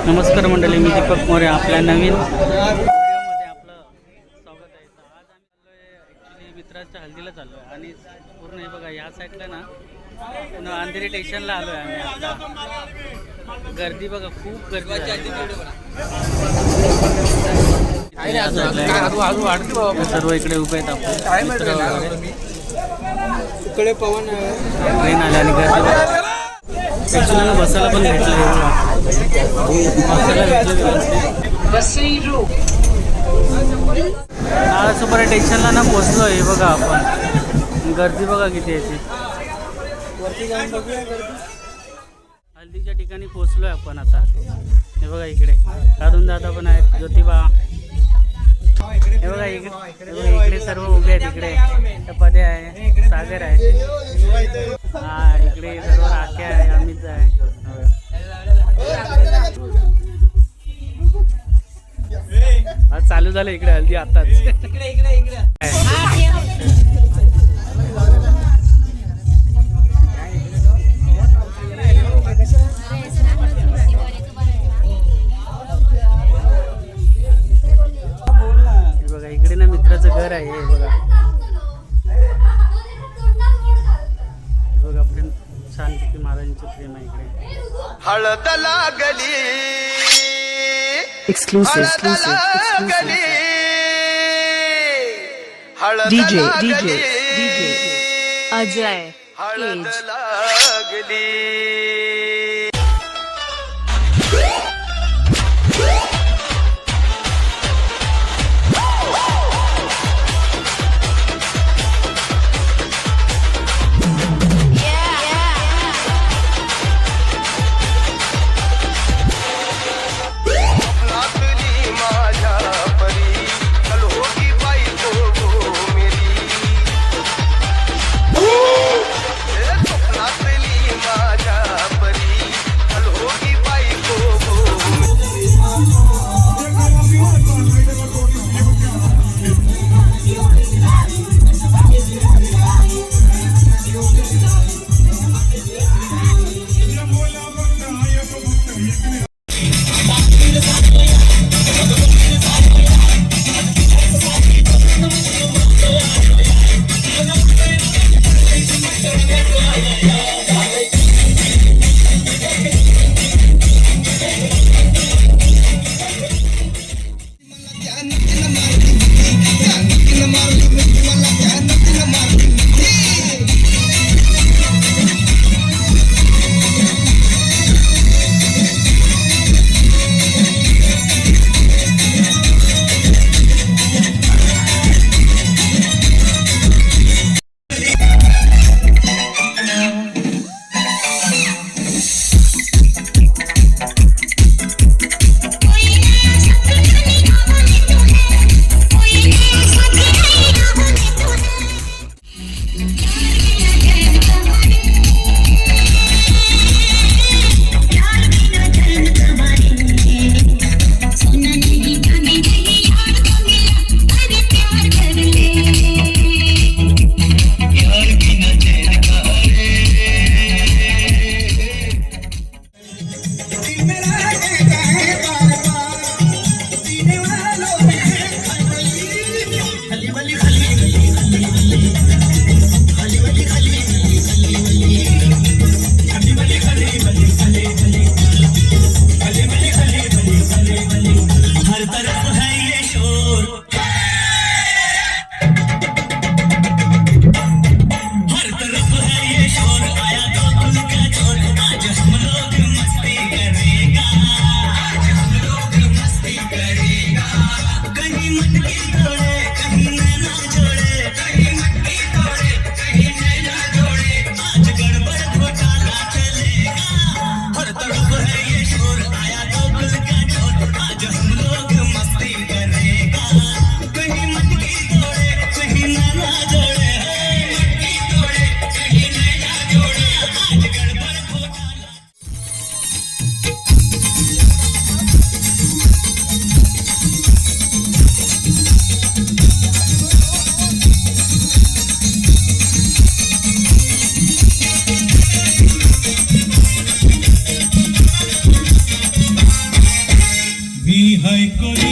नमस्कार मंडळी, मी दीपक मोरे. आपल्या नवीन व्हिडिओमध्ये आपलं स्वागत आहे. तर आज आम्ही चाललो आहे ॲक्च्युली मित्राच्या हल्दीला चाललो आहे आणि पूर्ण हे बघा या साईडला ना पूर्ण अंधेरी स्टेशनला आलो आहे आम्ही. आता गर्दी बघा, खूप गर्दी आहे. सर्व इकडे उभे आहेत आपण इकडे पवन ट्रेन आले आणि गर्दी ॲक्च्युली बसायला पण भेटलं सुपर स्टेशनला ना पोचलो आहे. बघा आपण गर्दी बघा किती आहे. वरती जाऊन बघूया गर्दी. हल्दीच्या ठिकाणी पोचलो आहे आपण आता. हे बघा इकडे अरुण दादा पण आहेत, ज्योतिबा. हे बघा इकडे सर्व उभे आहेत. इकडे पदे आहे, सागर आहे, हा इकडे सर्व राख्या आहे, अमित आहे. आज चालू झालं इकडे हल्दी आताच. बघा इकडे ना मित्राचं घर आहे. हे बघा बघा प्रेम, छानपैकी महाराजांचं प्रेम आहे इकडे. हळद लागली Exclusive. DJ Ajay हळद Cage. लागली. हाय कोणी